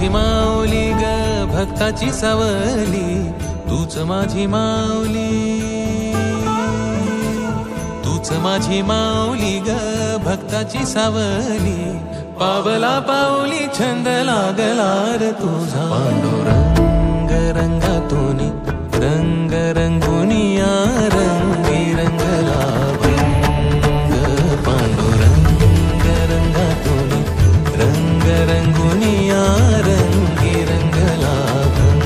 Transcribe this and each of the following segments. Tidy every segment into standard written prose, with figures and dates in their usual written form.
माझी माऊली ग भक्ताची सावली, तूच माझी माऊली, तूच माझी माऊली ग भक्ताची सावली. पावला पाऊली छंद लागला रे तुझा, पांडुरंग रंगातून रंग रंगुनिया रंगी रंगला भंग. पांडुरंग रंगातून रंग रंगुनिया रंगी रंगला भंग.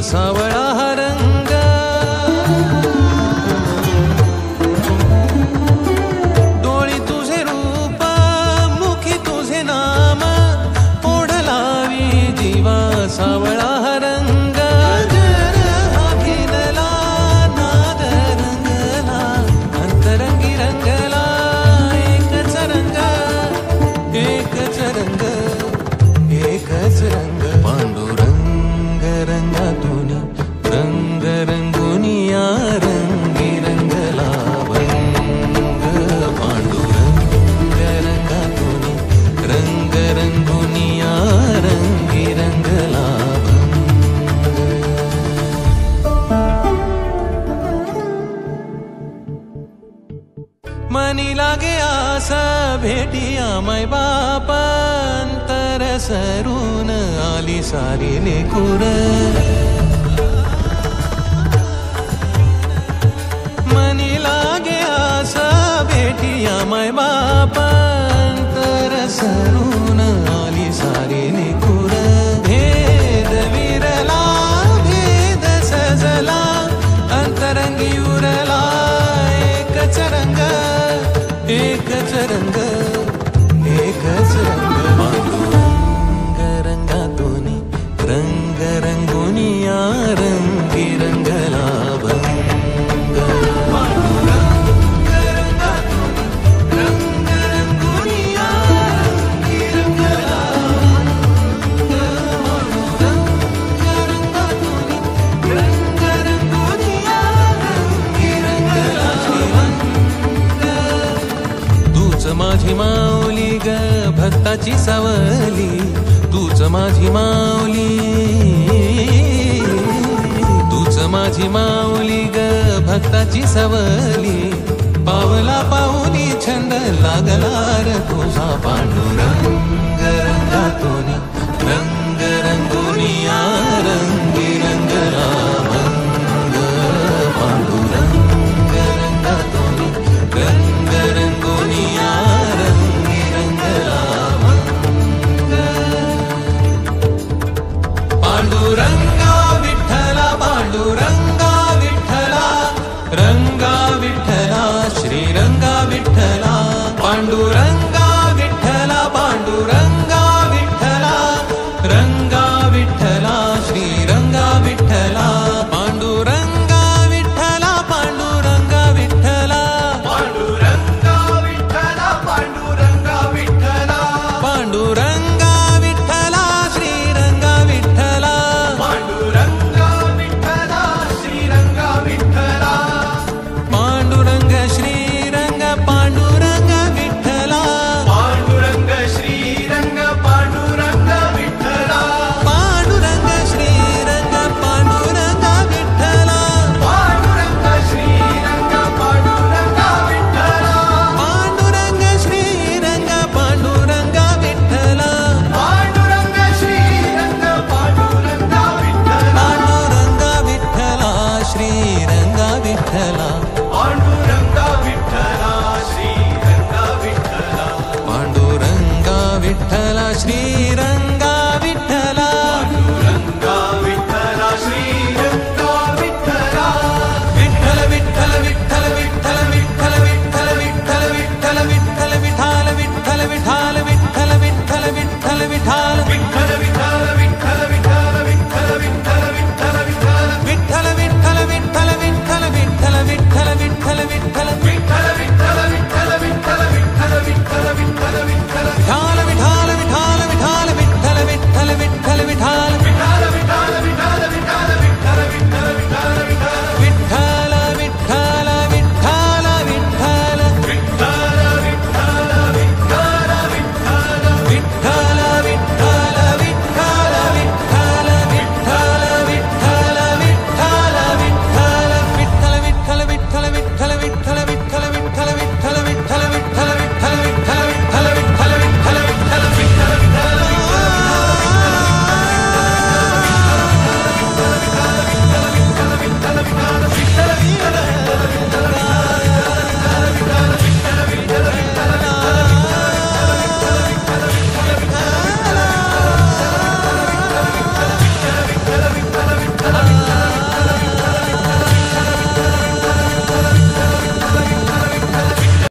सावळा हा रंग, डोळी तुझे रूप मुखी तुझे नाम, ओढ लावी जीवा सावळा हा रंग. हा भिनला नाद रंगला, अंतरंगी रंगला एकच रंग, एकच रंग, एकच रंग. पांडुरंग रंगातून रंग रंगुनिया रंगी रंगला भंग. पांडुरंग रंगातून रंग रंगुनिया रंगी रंगला भंग. मनी लागे आसा भेटिया मै बाप, अंतर सरून आली सारी लेकुर. भेटिया माय बाप, अंतर सरून आली सारी लेकुर. भेद विरला भेद सजला, अंतरंगी उरला एकच रंग, एकच रंग, एकच रंग. पांडुरंग रंगातून रंग रंगुनिया रंगी रंगला भंग. माझी माऊली ग भक्ताची सावली, तूच माझी माऊली, तूच माझी माऊली ग भक्ताची सावली. पावला पाऊली छंद लागला रे तुझा, पांडुरंग रंगातून रंग